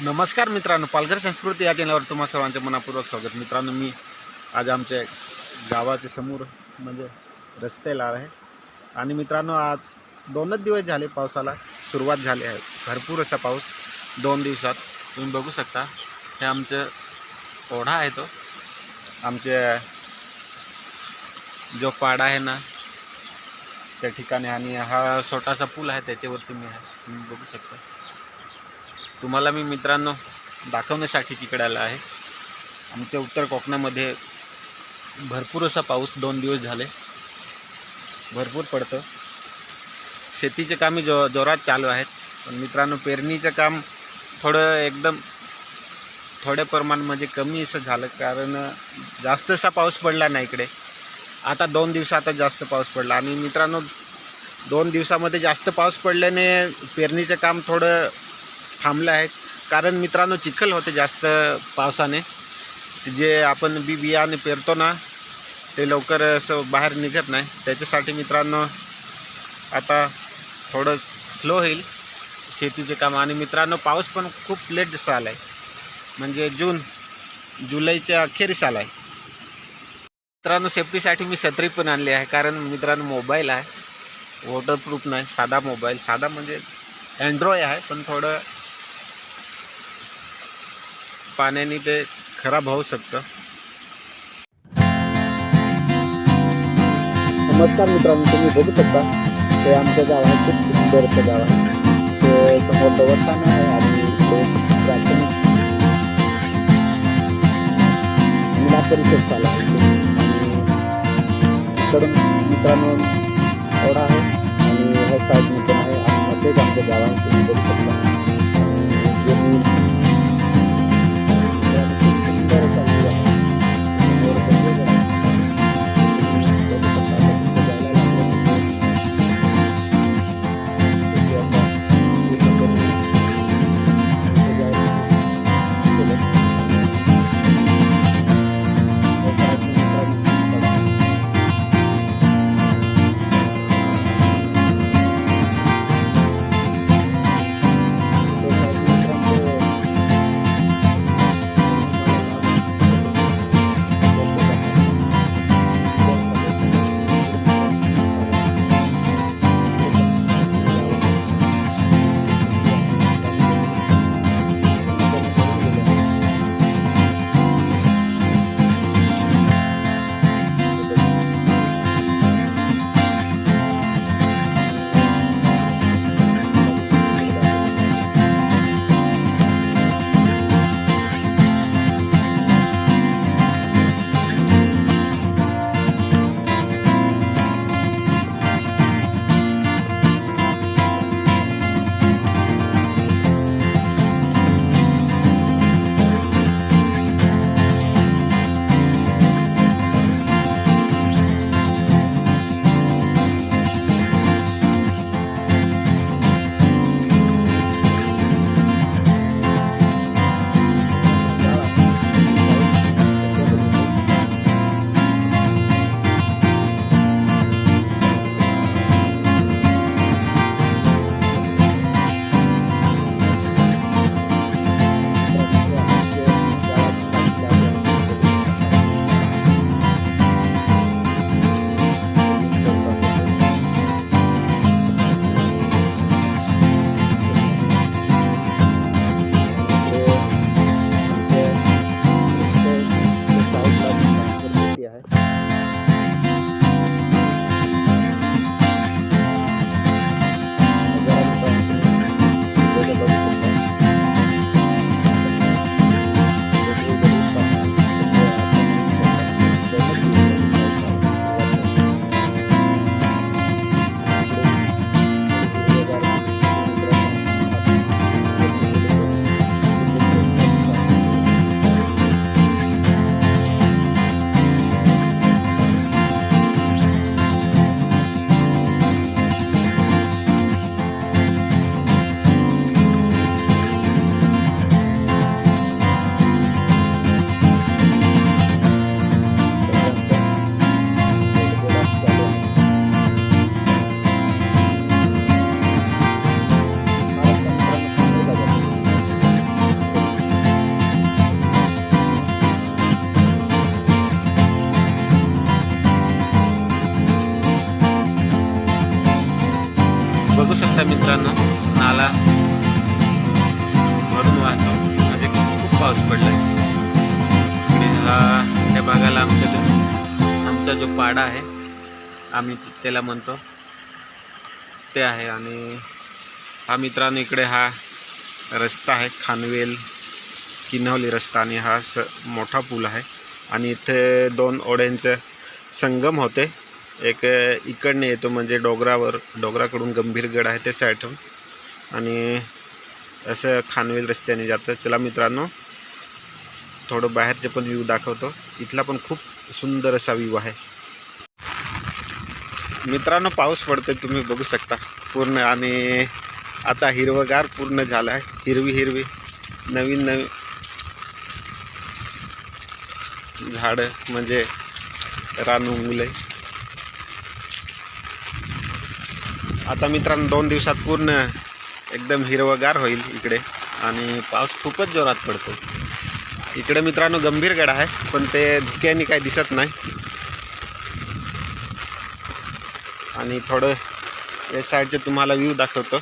नमस्कार मित्रांनो, पालघर संस्कृती या चॅनलवर तुम्हा सर्वांचे मनपूर्वक स्वागत. मित्रांनो, मी आज आमच्या गावाच्या समोर म्हणजे रस्त्याला आहे आणि मित्रांनो, आज 2च दिवस झाले पावसाला सुरुवात झाली आहे. भरपूर असा पाऊस 2 दिवसात तुम्ही बघू शकता. हे आमचं ओढा आहे, तो आमच्या जो पाडा आहे ना त्या ठिकाणी, आणि हा छोटासा पूल आहे त्याच्यावरती मी आहे, तुम्ही बघू शकता. तुम्हाला मी मित्रांनो दाखवण्यासाठी तिकडे आला आहे. आमच्या उत्तर कोकणामध्ये भरपूर असा पाऊस 2 दिवस झाले भरपूर पडतं. शेतीचे कामे जोरात चालू आहेत, पण मित्रांनो पेरणीचं काम एकदम थोड्या प्रमाणामध्ये कमी असं झालं, कारण जास्त असा पाऊस पडला नाही इकडे. आता 2 दिवसातच जास्त पाऊस पडला, आणि मित्रांनो 2 दिवसामध्ये जास्त पाऊस पडल्याने पेरणीचं काम थोडं थांबलं आहे. कारण मित्रांनो चिखल होते जास्त पावसाने, जे आपण बियाणे पेरतो ना ते लवकर असं बाहेर निघत नाही. त्याच्यासाठी मित्रांनो आता थोडं स्लो होईल शेतीचे काम. आणि मित्रांनो पाऊस पण खूप लेट दिसा आला आहे, म्हणजे जुलैच्या अखेरीस आला आहे. मित्रांनो सेफ्टीसाठी मी छत्री पण आणली आहे, कारण मित्रांनो मोबाईल आहे वॉटरप्रूफ नाही, साधा मोबाईल, साधा म्हणजे अँड्रॉइड आहे, पण थोडं पाण्याने ते खराब होऊ शकतं. नमस्कार मित्रांनो, तुम्ही बघू शकता ते आमचं गाव आहे, खूप सुंदर असं गाव आहे. ते समोर दवाखाना आहे आणि प्राथमिक जिल्हा परिषद शाळा आहे. इकडून मित्रांनो ओढा आहे आणि ह्या साईडने पण आहे, आणि मध्येच आमचं गाव आहे, तुम्ही बघू शकता. पाऊस पडलाय. इकडे हे बघायला आमचा जो पाडा आहे, आम्ही त्याला म्हणतो ते आहे. आणि हा मित्रांनो इकडे हा रस्ता आहे, खानवेल किन्हवली रस्ता. आणि हा मोठा पूल आहे. आणि इथे 2 ओढ्यांचं संगम होते. एक इकडने येतो म्हणजे डोंगराकडून गंभीरगड आहे ते साईडून, आणि असं खानवेल रस्त्याने जातं. चला मित्रांनो, थोडं बाहेरचे पण व्ह्यू दाखवतो. इथला पण खूप सुंदर असा व्ह्यू आहे. मित्रांनो पाऊस पडतोय, तुम्ही बघू शकता पूर्ण. आणि आता हिरवगार पूर्ण झालं आहे, हिरवी नवीन झाडं म्हणजे रान उगले. आता मित्रांनो 2 दिवसात पूर्ण एकदम हिरवगार होईल इकडे. आणि पाऊस खूपच जोरात पडतो इकडे. मित्रांनो गंभीरगड आहे, पण ते धुक्याने काही दिसत नाही. आणि थोडं या साईडचे तुम्हाला व्ह्यू दाखवतो.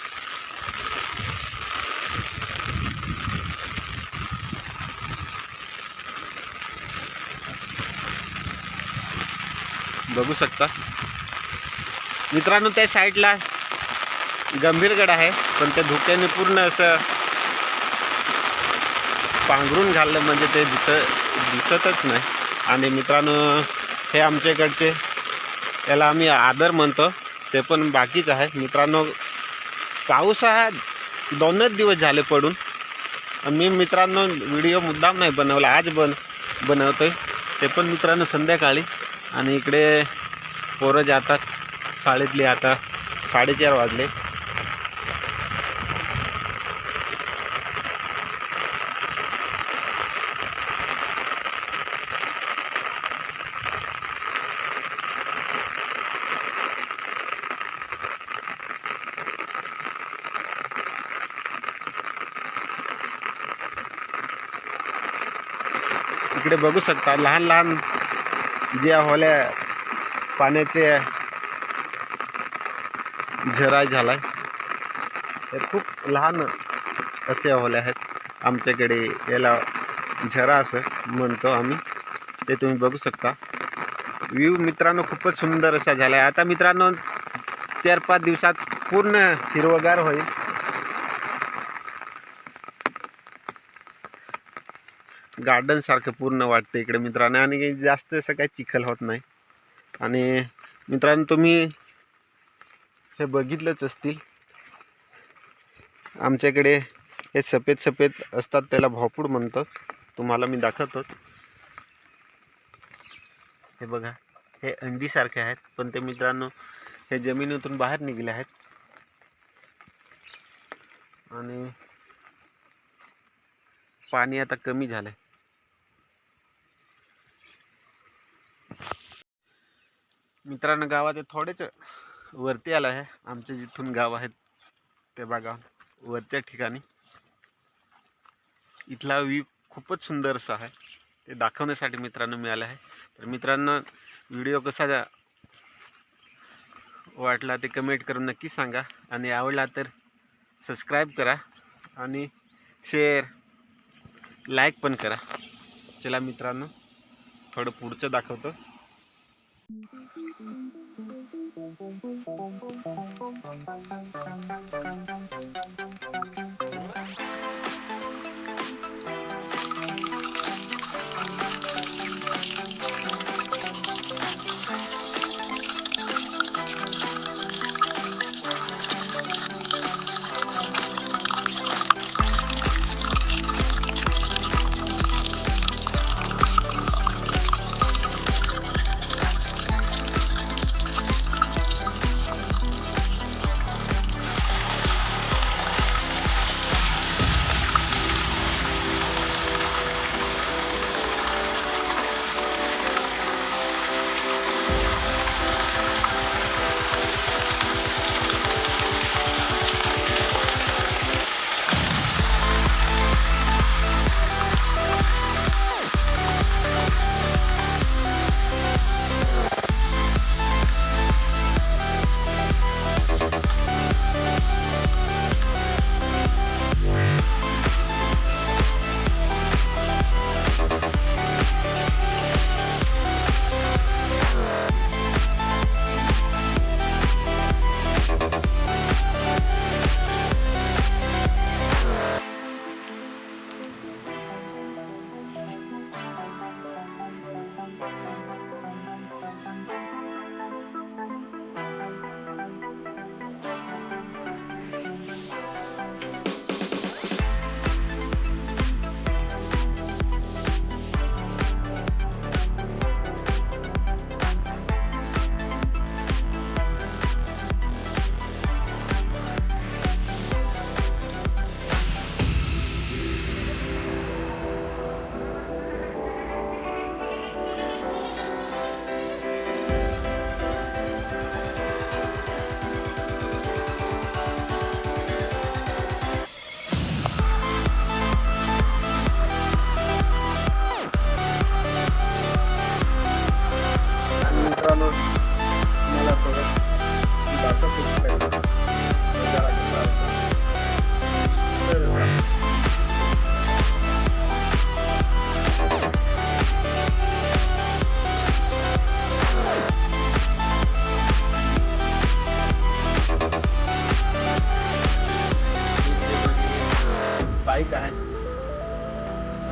बघू शकता मित्रांनो, त्या साईडला गंभीरगड आहे, पण त्या धुक्याने पूर्ण असं पांघरून घाललं म्हणजे ते दिसतच नाही. आणि मित्रांनो हे आमच्याकडचे, याला आम्ही आदर म्हणतो, ते पण बाकीच आहे. मित्रांनो पाऊस हा 2च दिवस झाले पडून. मी मित्रांनो व्हिडिओ मुद्दाम नाही बनवला, आज बनवतोय ते पण मित्रांनो संध्याकाळी. आणि इकडे पोरं जातात शाळेतली. आता 4:30 वाजले. इकडे बघू शकता लहान जे होल्या पाण्याचे झरा झालाय. हे खूप लहान असे होल्या आहेत आमच्याकडे, याला झरा असं म्हणतो आम्ही. ते तुम्ही बघू शकता. व्ह्यू मित्रांनो खूपच सुंदर असा झाला आहे. आता मित्रांनो 4-5 दिवसात पूर्ण हिरवगार होईल. गार्डन सारखं पूर्ण वाटतं इकडे मित्रांनो. आणि जास्त असं काही चिखल होत नाही. आणि मित्रांनो तुम्ही हे बघितलंच असतील, आमच्याकडे हे सफेद असतात, त्याला भोपूड म्हणतात. तुम्हाला मी दाखवतो. हे बघा, हे अंडीसारखे आहेत, पण ते मित्रांनो हे जमिनीतून बाहेर निघले आहेत. आणि पाणी आता कमी झालंय. मित्रांनो गावात थोडेच वरती आलं आहे. आमचे जिथून गाव आहेत ते बघा, वरच्या ठिकाणी. इथला व्ह्यू खूपच सुंदर असा आहे, ते दाखवण्यासाठी मित्रांनो मिळालं आहे. तर मित्रांनो व्हिडिओ कसा वाटला ते कमेंट करून नक्की सांगा. आणि आवडला तर सबस्क्राईब करा आणि शेअर लाईक पण करा. चला मित्रांनो थोडं पुढचं दाखवतो.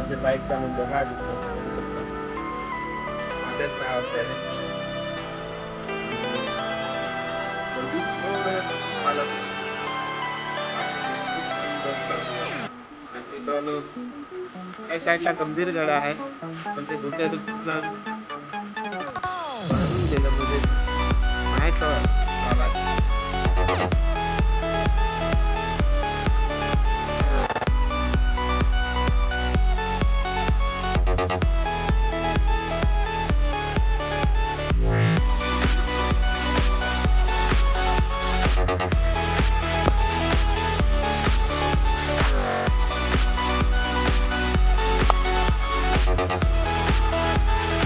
म्हणजे बाईकचा नंबर हा दिसतो बघू शकता. माझ्याच नावाचा आहे. सर्विस रोड मला आणि तिथं या साईडला गंभीर गड आहे पण ते धोक्यात बांधून गेलं म्हणजे